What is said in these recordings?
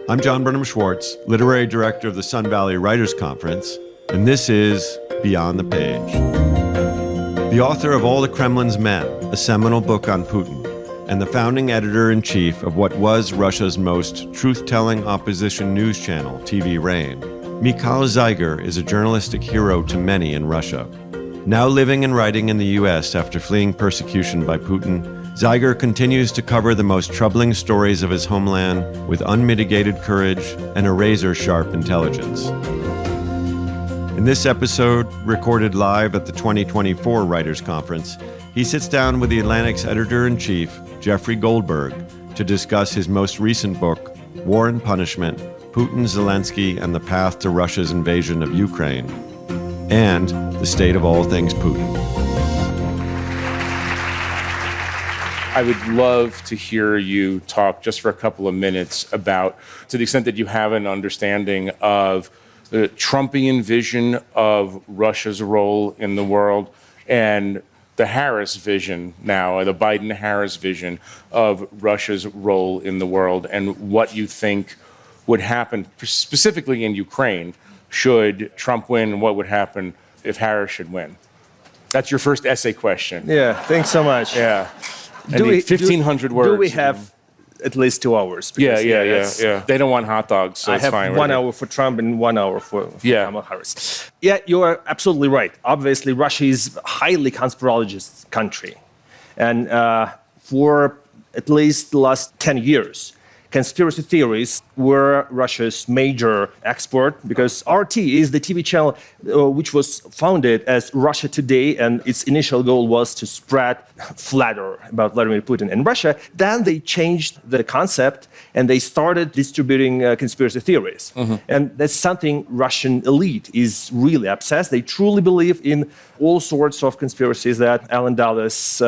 I'm John Burnham Schwartz, literary director of the Sun Valley Writers Conference, and this is Beyond the Page. The author of All the Kremlin's Men, a seminal book on Putin, and the founding editor-in-chief of what was Russia's most truth-telling opposition news channel, TV Rain, Mikhail Zygar is a journalistic hero to many in Russia. Now living and writing in the U.S. after fleeing persecution by Putin, Zygar continues to cover the most troubling stories of his homeland with unmitigated courage and a razor-sharp intelligence. In this episode, recorded live at the 2024 Writers' Conference, he sits down with The Atlantic's editor-in-chief, Jeffrey Goldberg, to discuss his most recent book, War and Punishment: Putin, Zelensky, and the Path to Russia's Invasion of Ukraine, and the state of all things Putin. I would love to hear you talk just for a couple of minutes about, to the extent that you have an understanding of the Trumpian vision of Russia's role in the world and the Harris vision now, the Biden-Harris vision of Russia's role in the world, and what you think would happen specifically in Ukraine should Trump win, and what would happen if Harris should win. That's your first essay question. Yeah, thanks so much. Yeah. 1,500 words. Do we have at least 2 hours? Yeah. They don't want hot dogs, so it's fine. I have 1 hour for Trump and 1 hour for Kamala Harris. Yeah, you are absolutely right. Obviously, Russia is a highly conspirologist country. And for at least the last 10 years, conspiracy theories were Russia's major export, because RT is the TV channel which was founded as Russia Today, and its initial goal was to spread flatter about Vladimir Putin and Russia. Then they changed the concept and they started distributing conspiracy theories. Mm-hmm. And that's something Russian elite is really obsessed. They truly believe in all sorts of conspiracies that Alan Dulles,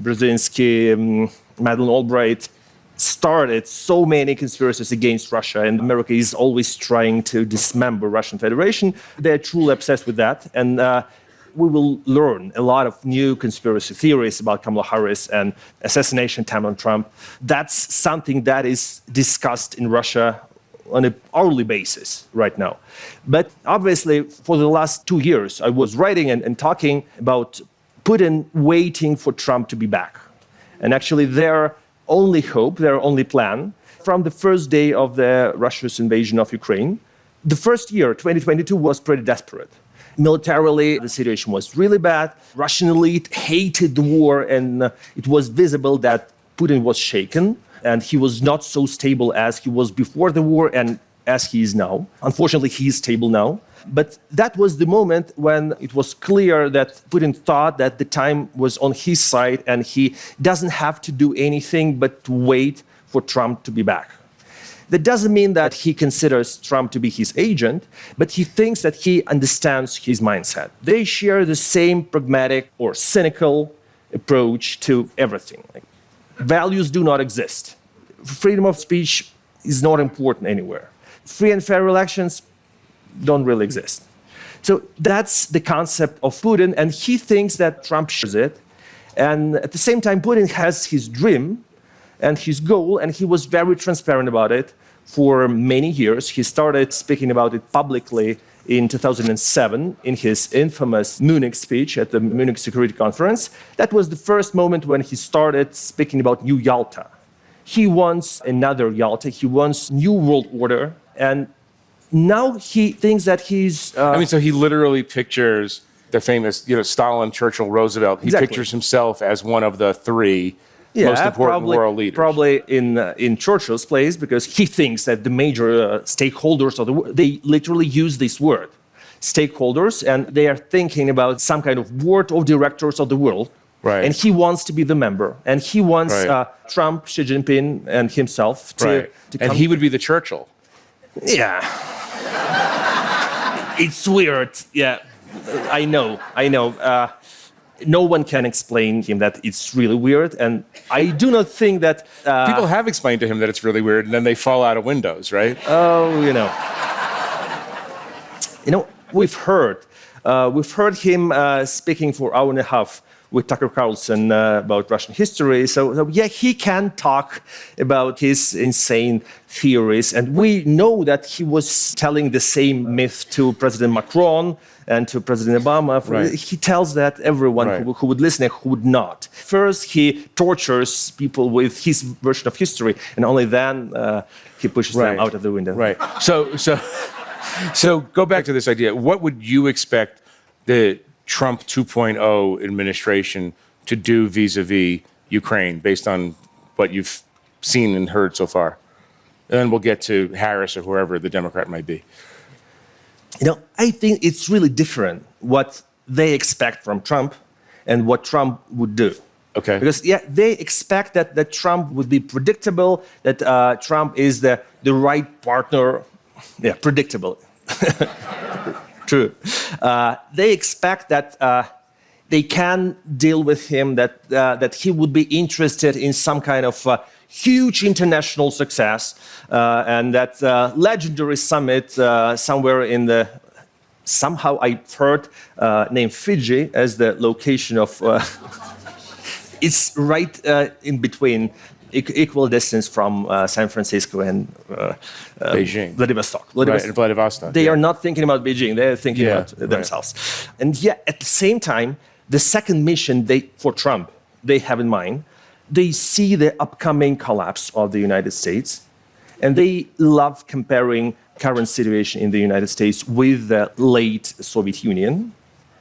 Brzezinski, Madeleine Albright started so many conspiracies against Russia, and America is always trying to dismember Russian Federation. They're truly obsessed with that, and we will learn a lot of new conspiracy theories about Kamala Harris and assassination attempt on Trump. That's something that is discussed in Russia on an hourly basis right now. But obviously, for the last 2 years, I was writing and talking about Putin waiting for Trump to be back. And actually, their only hope, their only plan, from the first day of the Russia's invasion of Ukraine, the first year, 2022, was pretty desperate. Militarily, the situation was really bad. Russian elite hated the war, and it was visible that Putin was shaken, and he was not so stable as he was before the war and as he is now. Unfortunately, he is stable now. But that was the moment when it was clear that Putin thought that the time was on his side and he doesn't have to do anything but to wait for Trump to be back. That doesn't mean that he considers Trump to be his agent, but he thinks that he understands his mindset. They share the same pragmatic or cynical approach to everything. Like, values do not exist. Freedom of speech is not important anywhere. Free and fair elections don't really exist. So that's the concept of Putin, and he thinks that Trump shares it. And at the same time, Putin has his dream and his goal, and he was very transparent about it for many years. He started speaking about it publicly in 2007 in his infamous Munich speech at the Munich Security Conference. That was the first moment when he started speaking about New Yalta. He wants another Yalta. He wants new world order, and now he thinks that he's... so he literally pictures the famous, Stalin, Churchill, Roosevelt. He pictures himself as one of the three most important world leaders. Probably in Churchill's place, because he thinks that the major stakeholders of the world, they literally use this word, stakeholders, and they are thinking about some kind of board of directors of the world. Right. And he wants to be the member, and he wants Trump, Xi Jinping, and himself to come. And he would be the Churchill. Yeah. It's weird. Yeah, I know. No one can explain him that it's really weird, and I do not think that... People have explained to him that it's really weird, and then they fall out of windows, right? Oh, we've heard him speaking for an hour and a half with Tucker Carlson about Russian history. So yeah, he can talk about his insane theories. And we know that he was telling the same myth to President Macron and to President Obama. Right. He tells that everyone who would listen and who would not. First, he tortures people with his version of history, and only then he pushes them out of the window. Right. So go back to this idea. What would you expect the Trump 2.0 administration to do vis-a-vis Ukraine, based on what you've seen and heard so far? And then we'll get to Harris or whoever the Democrat might be. I think it's really different what they expect from Trump and what Trump would do. Okay. Because, they expect that Trump would be predictable, that Trump is the right partner. Yeah, predictable. True. They expect that they can deal with him, that he would be interested in some kind of huge international success, and that legendary summit somewhere in the, somehow I've heard, named Fiji as the location of, it's right in between, equal distance from San Francisco and Beijing. Vladivostok. Right, and Vladivostok. They are not thinking about Beijing, they're thinking about themselves. And at the same time, the second mission for Trump, they have in mind, they see the upcoming collapse of the United States, and they love comparing current situation in the United States with the late Soviet Union.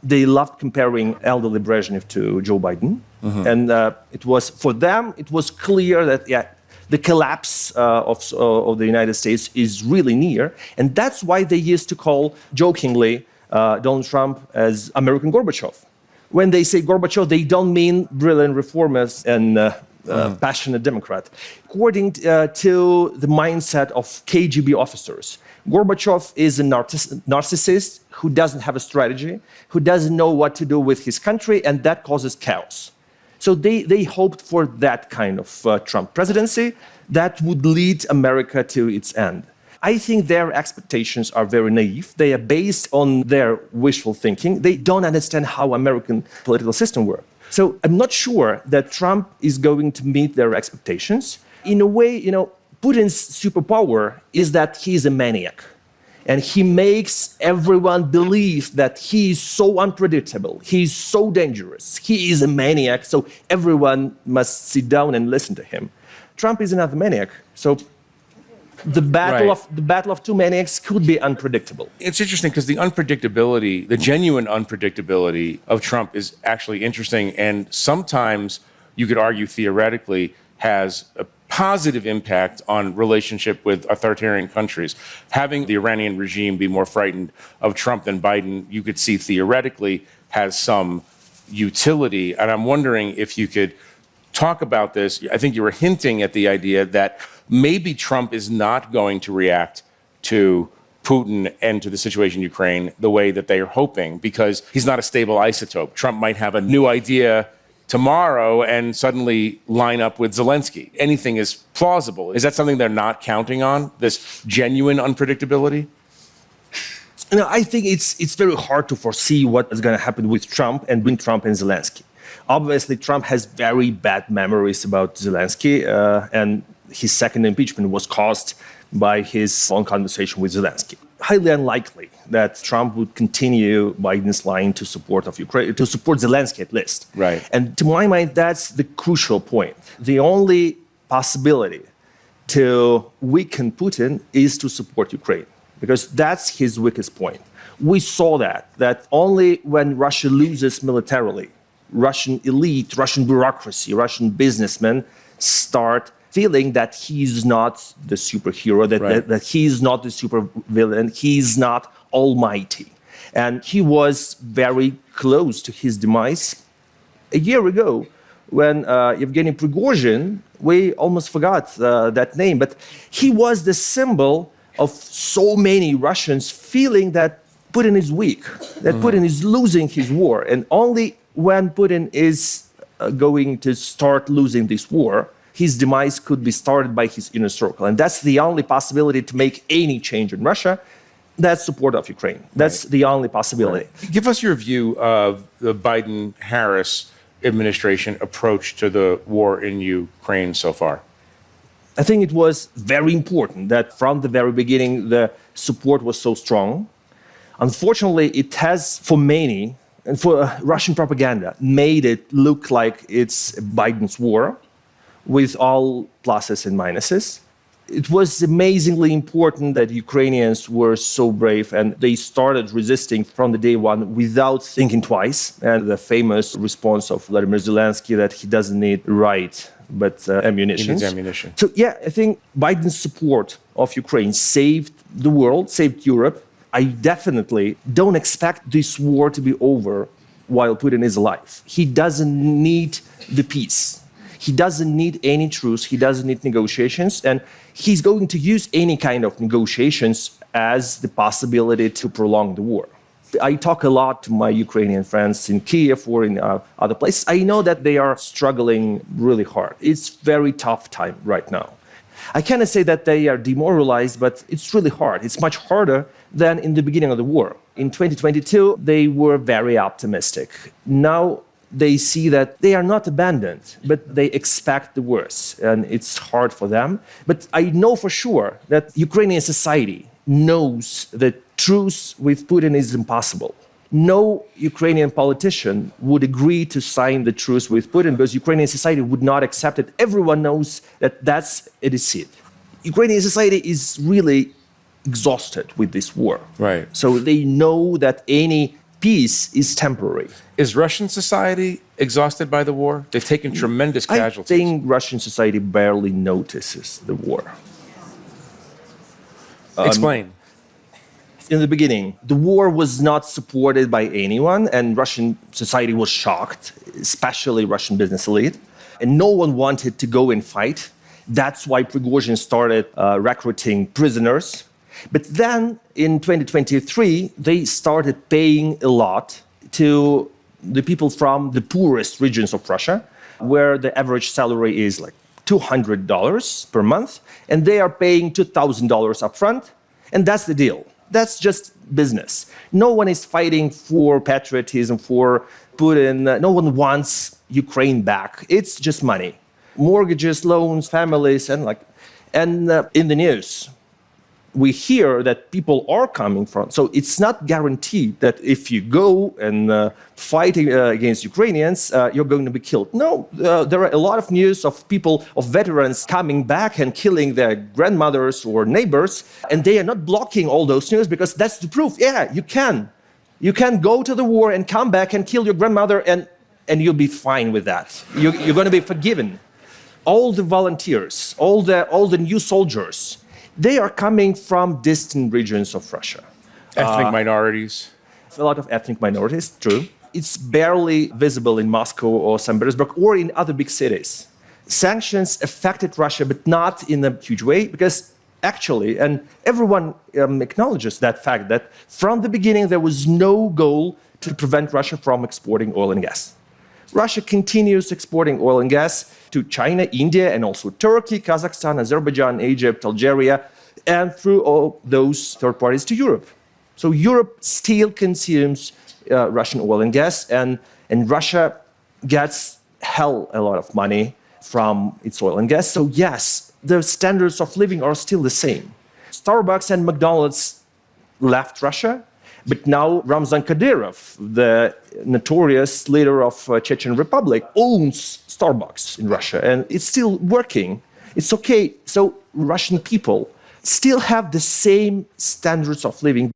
They loved comparing elderly Brezhnev to Joe Biden. Mm-hmm. And it was, for them, it was clear that, the collapse of the United States is really near. And that's why they used to call, jokingly, Donald Trump as American Gorbachev. When they say Gorbachev, they don't mean brilliant reformist and passionate Democrat. According to the mindset of KGB officers, Gorbachev is a narcissist who doesn't have a strategy, who doesn't know what to do with his country, and that causes chaos. So they hoped for that kind of Trump presidency that would lead America to its end. I think their expectations are very naive. They are based on their wishful thinking. They don't understand how American political system works. So I'm not sure that Trump is going to meet their expectations. In a way, Putin's superpower is that he's a maniac. And he makes everyone believe that he is so unpredictable, he's so dangerous, he is a maniac, so everyone must sit down and listen to him. Trump is another maniac, so the battle of two maniacs could be unpredictable. It's interesting because the unpredictability, the genuine unpredictability of Trump is actually interesting, and sometimes you could argue theoretically has a positive impact on relationship with authoritarian countries. Having the Iranian regime be more frightened of Trump than Biden, you could see theoretically has some utility. And I'm wondering if you could talk about this. I think you were hinting at the idea that maybe Trump is not going to react to Putin and to the situation in Ukraine the way that they are hoping, because he's not a stable isotope. Trump might have a new idea tomorrow and suddenly line up with Zelensky. Anything is plausible. Is that something they're not counting on, this genuine unpredictability? I think it's very hard to foresee what is going to happen with Trump and Zelensky. Obviously, Trump has very bad memories about Zelensky, and his second impeachment was caused by his phone conversation with Zelensky. Highly unlikely that Trump would continue Biden's line to support of Ukraine, to support Zelensky at least. Right. And to my mind, that's the crucial point. The only possibility to weaken Putin is to support Ukraine, because that's his weakest point. We saw that only when Russia loses militarily, Russian elite, Russian bureaucracy, Russian businessmen start feeling that he's not the superhero, that he's not the supervillain, he's not almighty. And he was very close to his demise. A year ago, when Yevgeny Prigozhin, we almost forgot that name, but he was the symbol of so many Russians feeling that Putin is weak, that Putin is losing his war. And only when Putin is going to start losing this war, his demise could be started by his inner circle. And that's the only possibility to make any change in Russia. That's support of Ukraine. That's the only possibility. Give us your view of the Biden-Harris administration approach to the war in Ukraine so far? I think it was very important that from the very beginning the support was so strong. Unfortunately, it has, for many, and for Russian propaganda, made it look like it's Biden's war, with all pluses and minuses. It was amazingly important that Ukrainians were so brave and they started resisting from the day one without thinking twice. And the famous response of Vladimir Zelensky that he doesn't need but ammunition. He needs ammunition. So yeah, I think Biden's support of Ukraine saved the world, saved Europe. I definitely don't expect this war to be over while Putin is alive. He doesn't need the peace. He doesn't need any truce. He doesn't need negotiations. And he's going to use any kind of negotiations as the possibility to prolong the war. I talk a lot to my Ukrainian friends in Kiev or in other places. I know that they are struggling really hard. It's very tough time right now. I cannot say that they are demoralized, but it's really hard. It's much harder than in the beginning of the war. In 2022, they were very optimistic. Now they see that they are not abandoned, but they expect the worst, and it's hard for them. But I know for sure that Ukrainian society knows that truce with Putin is impossible. No Ukrainian politician would agree to sign the truce with Putin because Ukrainian society would not accept it. Everyone knows that that's a deceit. Ukrainian society is really exhausted with this war. Right. So they know that any peace is temporary. Is Russian society exhausted by the war? They've taken tremendous casualties. I think Russian society barely notices the war. Explain. In the beginning, the war was not supported by anyone, and Russian society was shocked, especially Russian business elite, and no one wanted to go and fight. That's why Prigozhin started recruiting prisoners. But then, in 2023, they started paying a lot to the people from the poorest regions of Russia, where the average salary is like $200 per month, and they are paying $2,000 up front, and that's the deal. That's just business. No one is fighting for patriotism, for Putin. No one wants Ukraine back. It's just money. Mortgages, loans, families, and in the news, we hear that people are coming from. So it's not guaranteed that if you go and fight against Ukrainians, you're going to be killed. No, there are a lot of news of people, of veterans coming back and killing their grandmothers or neighbors, and they are not blocking all those news because that's the proof. Yeah, you can. You can go to the war and come back and kill your grandmother, and you'll be fine with that. You're going to be forgiven. All the volunteers, all the new soldiers, they are coming from distant regions of Russia. Ethnic minorities. A lot of ethnic minorities, true. It's barely visible in Moscow or St. Petersburg or in other big cities. Sanctions affected Russia, but not in a huge way, because actually, and everyone acknowledges that fact, that from the beginning there was no goal to prevent Russia from exporting oil and gas. Russia continues exporting oil and gas to China, India, and also Turkey, Kazakhstan, Azerbaijan, Egypt, Algeria, and through all those third parties to Europe. So Europe still consumes Russian oil and gas, and Russia gets a lot of money from its oil and gas. So yes, the standards of living are still the same. Starbucks and McDonald's left Russia, but now Ramzan Kadyrov, the notorious leader of Chechen Republic, owns Starbucks in Russia, and it's still working. It's okay. So Russian people still have the same standards of living.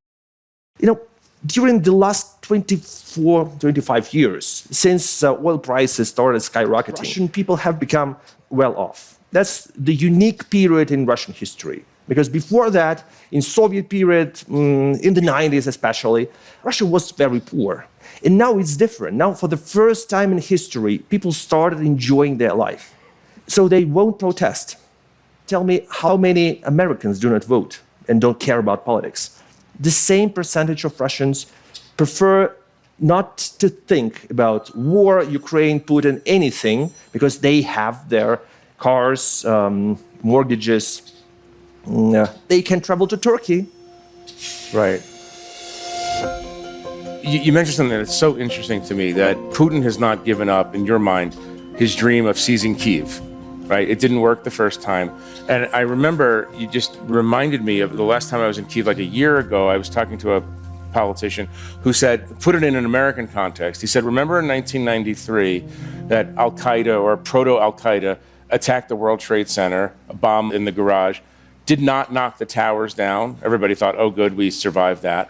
You know, during the last 25 years, since oil prices started skyrocketing, Russian people have become well off. That's the unique period in Russian history. Because before that, in Soviet period, in the 90s especially, Russia was very poor. And now it's different. Now, for the first time in history, people started enjoying their life. So they won't protest. Tell me how many Americans do not vote and don't care about politics. The same percentage of Russians prefer not to think about war, Ukraine, Putin, anything, because they have their cars, mortgages. They can travel to Turkey. Right. You mentioned something that's so interesting to me, that Putin has not given up, in your mind, his dream of seizing Kyiv, right? It didn't work the first time. And I remember you just reminded me of the last time I was in Kyiv, like a year ago. I was talking to a politician who said, put it in an American context. He said, remember in 1993 that Al-Qaeda or proto-Al-Qaeda attacked the World Trade Center, a bomb in the garage, did not knock the towers down. Everybody thought, oh, good, we survived that.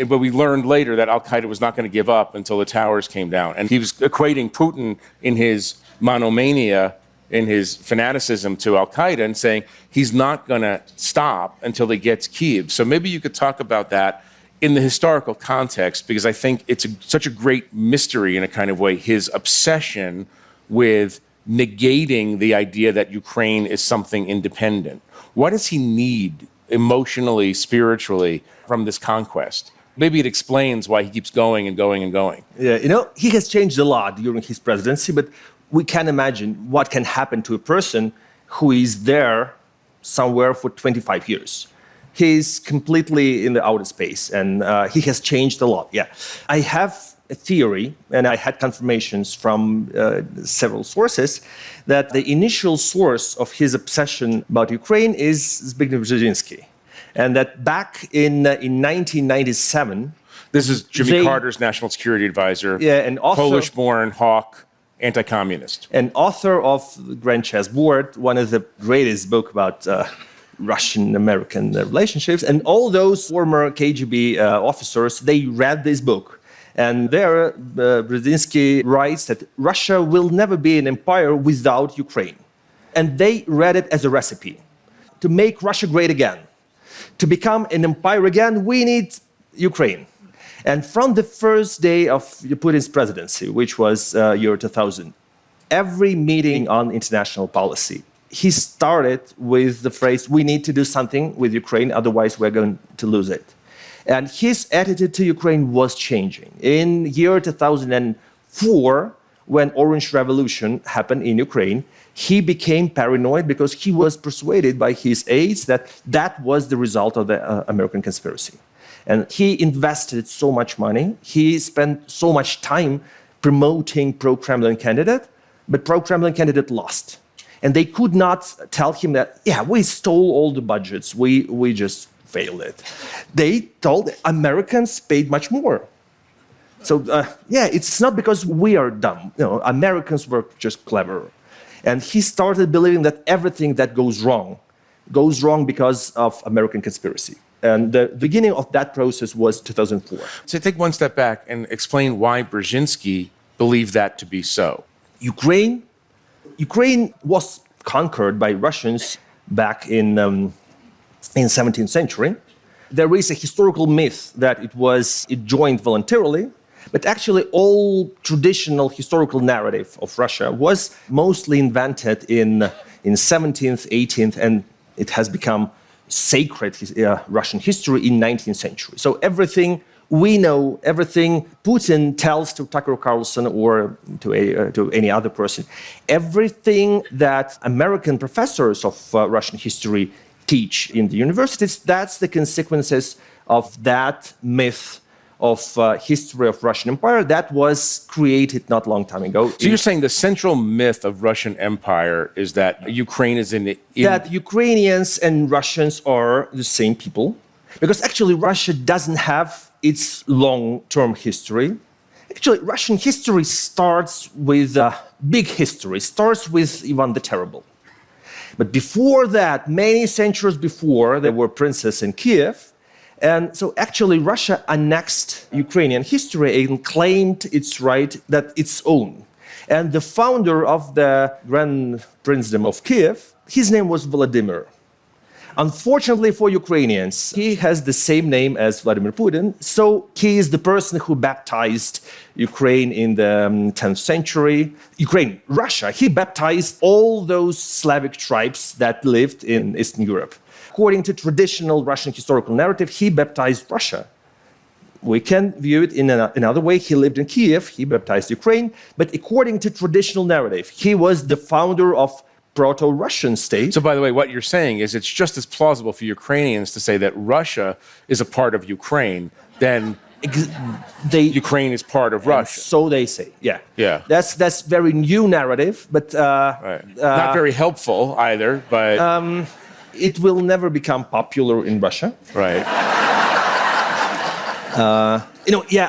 But we learned later that Al-Qaeda was not going to give up until the towers came down. And he was equating Putin in his monomania, in his fanaticism to Al-Qaeda, and saying he's not going to stop until he gets Kyiv. So maybe you could talk about that in the historical context, because I think it's such a great mystery in a kind of way, his obsession with negating the idea that Ukraine is something independent. What does he need emotionally, spiritually from this conquest? Maybe it explains why he keeps going and going and going. Yeah, he has changed a lot during his presidency, but we can imagine what can happen to a person who is there somewhere for 25 years. He's completely in the outer space, and he has changed a lot. Yeah, I have a theory, and I had confirmations from several sources, that the initial source of his obsession about Ukraine is Zbigniew Brzezinski. And that back in 1997... This is Jimmy Carter's national security advisor, and author, Polish-born, hawk, anti-communist. And author of The Grand Chessboard, one of the greatest books about Russian-American relationships. And all those former KGB officers, they read this book. And there, Brzezinski writes that Russia will never be an empire without Ukraine. And they read it as a recipe to make Russia great again. To become an empire again, we need Ukraine. And from the first day of Putin's presidency, which was year 2000, every meeting on international policy, he started with the phrase, we need to do something with Ukraine, otherwise we're going to lose it. And his attitude to Ukraine was changing. In year 2004, when Orange Revolution happened in Ukraine, he became paranoid because he was persuaded by his aides that that was the result of the American conspiracy. And he invested so much money, he spent so much time promoting pro-Kremlin candidate, but pro-Kremlin candidate lost. And they could not tell him that, yeah, we stole all the budgets, we just failed it. They told Americans paid much more. So, it's not because we are dumb. Americans were just clever. And he started believing that everything that goes wrong because of American conspiracy. And the beginning of that process was 2004. So take one step back and explain why Brzezinski believed that to be so. Ukraine was conquered by Russians back in 17th century. There is a historical myth that it joined voluntarily. But actually, all traditional historical narrative of Russia was mostly invented in 17th, 18th, and it has become sacred Russian history in 19th century. So everything we know, everything Putin tells to Tucker Carlson or to any other person, everything that American professors of Russian history teach in the universities, that's the consequences of that myth of history of Russian Empire that was created not long time ago. So you're saying the central myth of Russian Empire is that Ukraine is that Ukrainians and Russians are the same people, because actually Russia doesn't have its long-term history. Actually, Russian history starts with big history, starts with Ivan the Terrible. But before that, many centuries before, there were princes in Kiev. And so actually Russia annexed Ukrainian history and claimed its right that its own. And the founder of the Grand Princedom of Kiev, his name was Vladimir. Unfortunately for Ukrainians, he has the same name as Vladimir Putin, so he is the person who baptized Ukraine in the 10th century. Russia, he baptized all those Slavic tribes that lived in Eastern Europe. According to traditional Russian historical narrative, he baptized Russia. We can view it in another way. He lived in Kiev, he baptized Ukraine, but according to traditional narrative, he was the founder of proto-Russian state. So by the way, what you're saying is it's just as plausible for Ukrainians to say that Russia is a part of Ukraine than Ukraine is part of Russia. So they say, yeah. Yeah. That's very new narrative, but Right. Not very helpful either, but it will never become popular in Russia. right.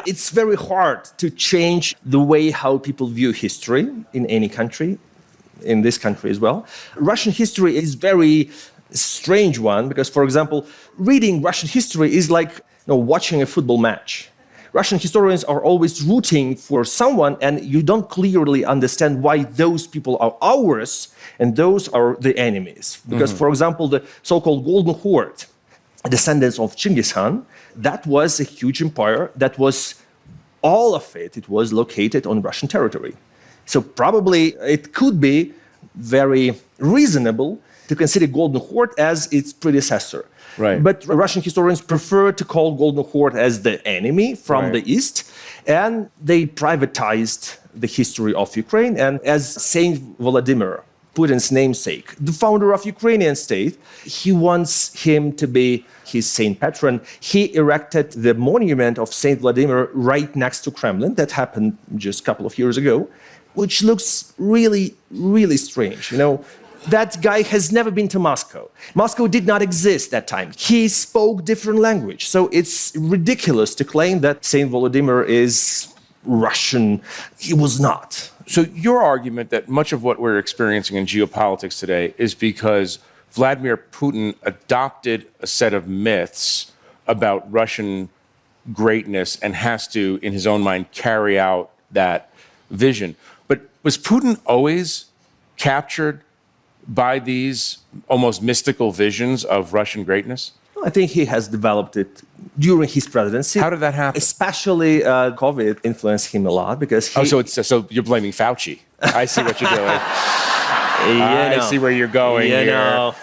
It's very hard to change the way how people view history in any country, in this country as well. Russian history is very strange one because, for example, reading Russian history is like watching a football match. Russian historians are always rooting for someone, and you don't clearly understand why those people are ours and those are the enemies. Because, for example, the so-called Golden Horde, descendants of Genghis Khan, that was a huge empire that was, all of it was located on Russian territory. So probably it could be very reasonable to consider Golden Horde as its predecessor. Right. But Russian historians prefer to call Golden Horde as the enemy from the east, and they privatized the history of Ukraine. And as Saint Vladimir, Putin's namesake, the founder of Ukrainian state, he wants him to be his saint patron. He erected the monument of Saint Vladimir right next to Kremlin. That happened just a couple of years ago, which looks really, really strange. That guy has never been to Moscow. Moscow did not exist that time. He spoke different language. So it's ridiculous to claim that Saint Vladimir is Russian. He was not. So your argument that much of what we're experiencing in geopolitics today is because Vladimir Putin adopted a set of myths about Russian greatness and has to, in his own mind, carry out that vision. But was Putin always captured by these almost mystical visions of Russian greatness? I think he has developed it during his presidency. How did that happen? Especially COVID influenced him a lot because he... So you're blaming Fauci. I see what you're doing. I see where you're going here.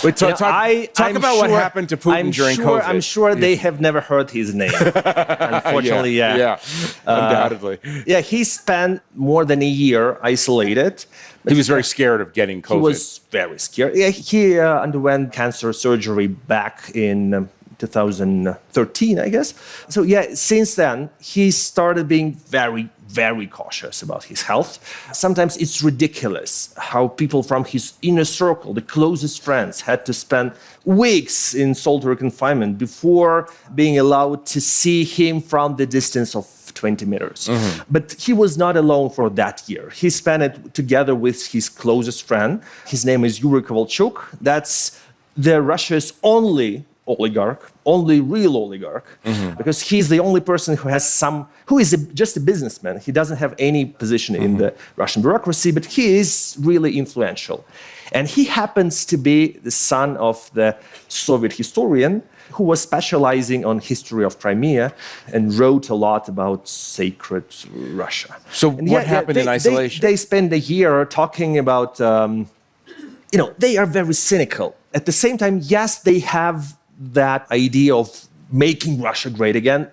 But talk about what happened to Putin during COVID. I'm sure they have never heard his name. Unfortunately, undoubtedly. He spent more than a year isolated. He was very scared of getting COVID. He was very scared. He underwent cancer surgery back in 2013, I guess. So since then, he started being very, very cautious about his health. Sometimes it's ridiculous how people from his inner circle, the closest friends, had to spend weeks in solitary confinement before being allowed to see him from the distance of 20 meters. But he was not alone for that year. He spent it together with his closest friend. His name is Yuri Kovalchuk. That's Russia's only real oligarch, because he's the only person who is just a businessman. He doesn't have any position in the Russian bureaucracy, but he is really influential. And he happens to be the son of the Soviet historian who was specializing on history of Crimea and wrote a lot about sacred Russia. So what happened in isolation? They spend a year talking about, they are very cynical. At the same time, yes, they have that idea of making Russia great again,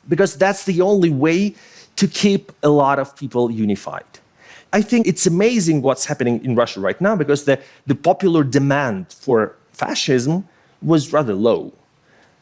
because that's the only way to keep a lot of people unified. I think it's amazing what's happening in Russia right now, because the popular demand for fascism was rather low,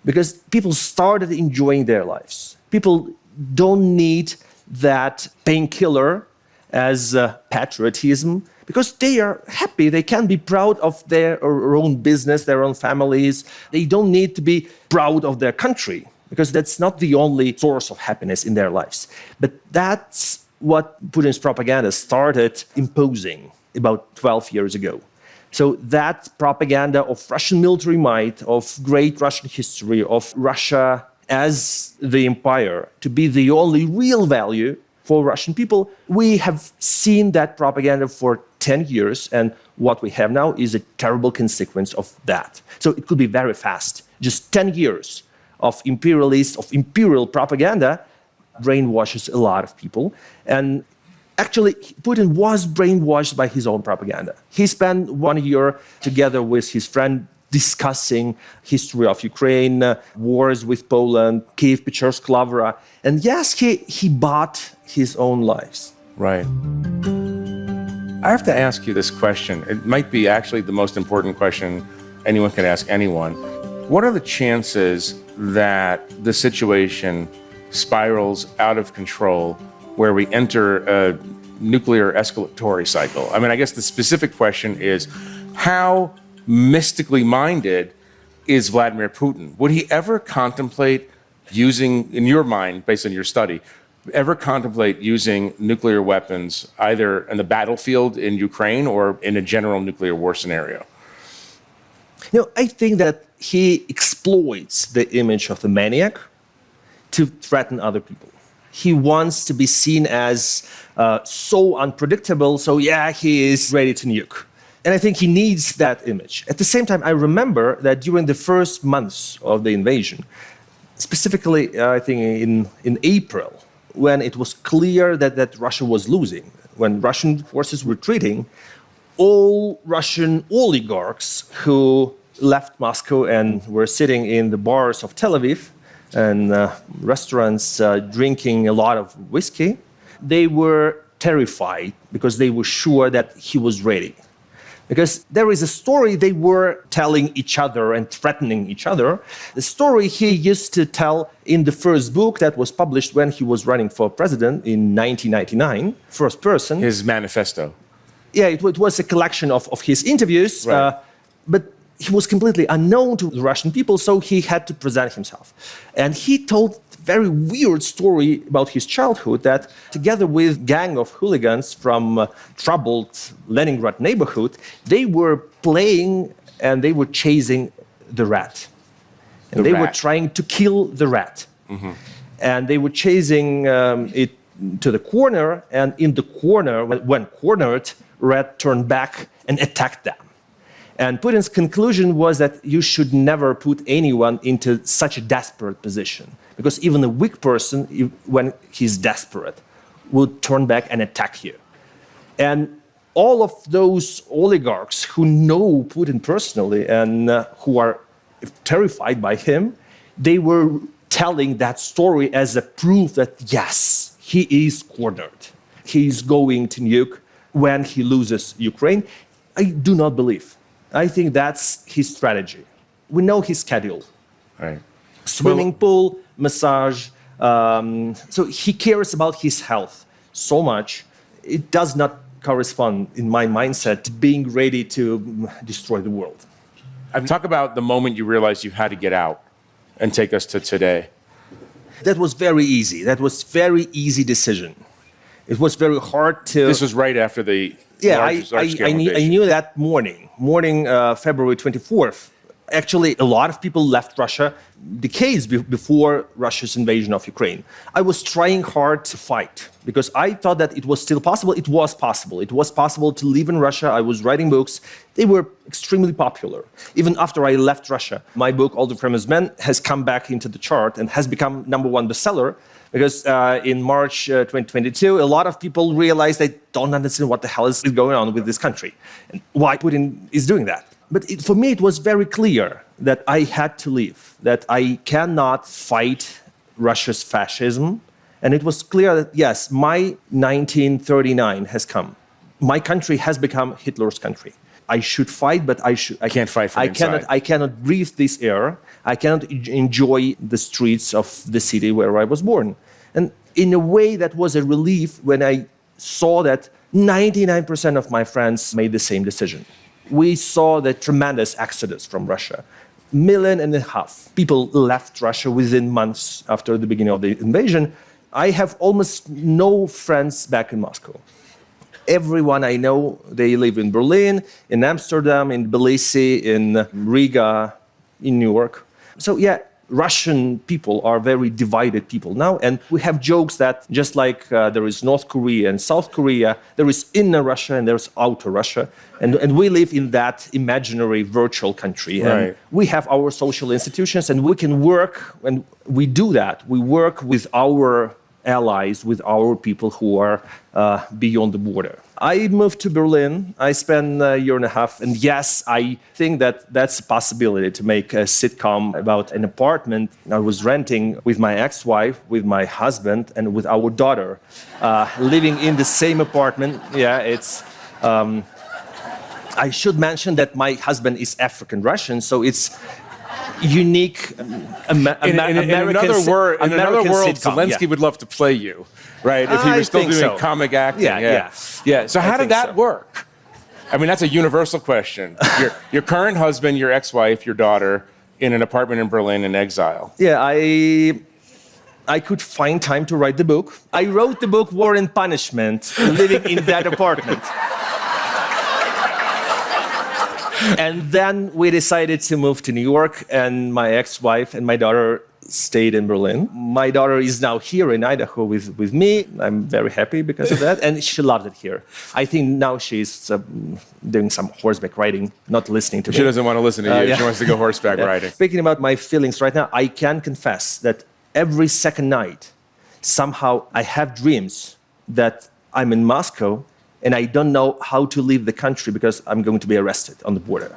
because people started enjoying their lives. People don't need that painkiller as patriotism, because they are happy. They can be proud of their own business, their own families. They don't need to be proud of their country, because that's not the only source of happiness in their lives. But that's what Putin's propaganda started imposing about 12 years ago. So that propaganda of Russian military might, of great Russian history, of Russia as the empire to be the only real value for Russian people, we have seen that propaganda for 10 years, and what we have now is a terrible consequence of that. So it could be very fast. Just 10 years of imperial propaganda brainwashes a lot of people. And actually, Putin was brainwashed by his own propaganda. He spent 1 year together with his friend discussing history of Ukraine, wars with Poland, Kiev, Pechersk, Lavra. And yes, he bought his own lives. Right. I have to ask you this question. It might be actually the most important question anyone can ask anyone. What are the chances that the situation spirals out of control where we enter a nuclear escalatory cycle? I mean, I guess the specific question is, how mystically minded is Vladimir Putin? Would he ever contemplate using, in your mind, based on your study, ever contemplate using nuclear weapons either in the battlefield in Ukraine or in a general nuclear war scenario? I think that he exploits the image of the maniac to threaten other people. He wants to be seen as so unpredictable, so he is ready to nuke. And I think he needs that image. At the same time, I remember that during the first months of the invasion, specifically, I think in April, when it was clear that Russia was losing, when Russian forces were retreating, all Russian oligarchs who left Moscow and were sitting in the bars of Tel Aviv and restaurants drinking a lot of whiskey, they were terrified because they were sure that he was ready. Because there is a story they were telling each other and threatening each other. The story he used to tell in the first book that was published when he was running for president in 1999, first person. His manifesto. Yeah, it was a collection of his interviews, right. But he was completely unknown to the Russian people, so he had to present himself. And he told a very weird story about his childhood that together with a gang of hooligans from troubled Leningrad neighborhood, they were playing and they were chasing the rat. And they were trying to kill the rat. Mm-hmm. And they were chasing it to the corner, and in the corner, when cornered, rat turned back and attacked them. And Putin's conclusion was that you should never put anyone into such a desperate position, because even a weak person, when he's desperate, will turn back and attack you. And all of those oligarchs who know Putin personally and who are terrified by him, they were telling that story as a proof that, yes, he is cornered. He is going to nuke when he loses Ukraine. I do not believe. I think that's his strategy. We know his schedule. Right. Swimming pool, massage. So he cares about his health so much. It does not correspond, in my mindset, to being ready to destroy the world. Talk about the moment you realized you had to get out and take us to today. That was very easy. That was very easy decision. It was very hard to... This was right after the large-scale invasion. I knew that morning, February 24th. Actually, a lot of people left Russia decades before Russia's invasion of Ukraine. I was trying hard to fight because I thought that it was still possible. It was possible. It was possible to live in Russia. I was writing books. They were extremely popular. Even after I left Russia, my book, All the Kremlin's Men, has come back into the chart and has become #1 bestseller. Because in March 2022, a lot of people realized they don't understand what the hell is going on with this country and why Putin is doing that. But for me, it was very clear that I had to leave, that I cannot fight Russia's fascism. And it was clear that, yes, my 1939 has come. My country has become Hitler's country. I should fight, but I can't fight from inside. I cannot breathe this air. I cannot enjoy the streets of the city where I was born. And in a way, that was a relief when I saw that 99% of my friends made the same decision. We saw the tremendous exodus from Russia. 1.5 million people left Russia within months after the beginning of the invasion. I have almost no friends back in Moscow. Everyone I know, they live in Berlin, in Amsterdam, in Tbilisi, in Riga, in New York. So Russian people are very divided people now, and we have jokes that just like there is North Korea and South Korea, there is inner Russia and there's outer Russia, and we live in that imaginary virtual country. Right. And we have our social institutions, and we can work, and we do that. We work with our allies, with our people who are beyond the border. I moved to Berlin. I spent 1.5 years. And yes, I think that that's a possibility to make a sitcom about an apartment I was renting with my ex-wife, with my husband, and with our daughter, living in the same apartment. It's... I should mention that my husband is African Russian, so it's unique In another world, sitcom. Zelensky would love to play you, right? If he was still doing comic acting. Yeah. So how did that work? I mean, that's a universal question. Your current husband, your ex-wife, your daughter, in an apartment in Berlin in exile. Yeah, I could find time to write the book. I wrote the book War and Punishment, living in that apartment. And then we decided to move to New York, and my ex-wife and my daughter stayed in Berlin. My daughter is now here in Idaho with me. I'm very happy because of that, and she loves it here. I think now she's doing some horseback riding, not listening to me. She doesn't want to listen to you. Yeah. She wants to go horseback riding. Speaking about my feelings right now, I can confess that every second night, somehow I have dreams that I'm in Moscow and I don't know how to leave the country because I'm going to be arrested on the border.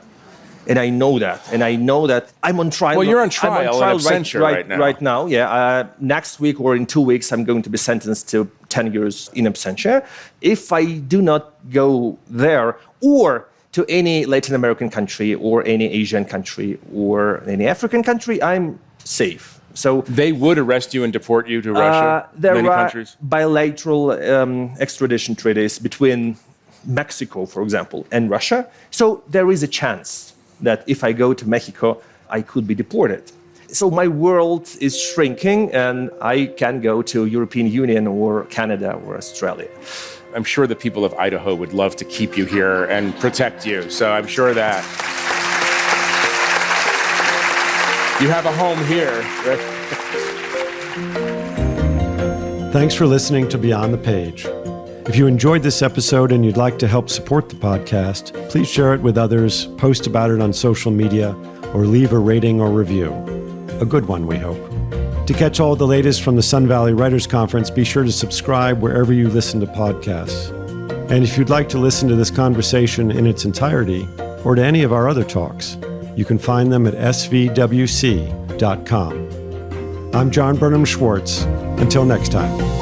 And I know that. And I know that I'm on trial. Well, you're on trial in absentia right now. Right now, yeah. Next week or in 2 weeks, I'm going to be sentenced to 10 years in absentia. If I do not go there or to any Latin American country or any Asian country or any African country, I'm safe. So they would arrest you and deport you to Russia? There are countries? Bilateral extradition treaties between Mexico, for example, and Russia. So there is a chance that if I go to Mexico, I could be deported. So my world is shrinking, and I can go to European Union or Canada or Australia. I'm sure the people of Idaho would love to keep you here and protect you. So I'm sure that you have a home here. Right? Thanks for listening to Beyond the Page. If you enjoyed this episode and you'd like to help support the podcast, please share it with others, post about it on social media, or leave a rating or review. A good one, we hope. To catch all the latest from the Sun Valley Writers Conference, be sure to subscribe wherever you listen to podcasts. And if you'd like to listen to this conversation in its entirety, or to any of our other talks, you can find them at svwc.com. I'm John Burnham Schwartz. Until next time.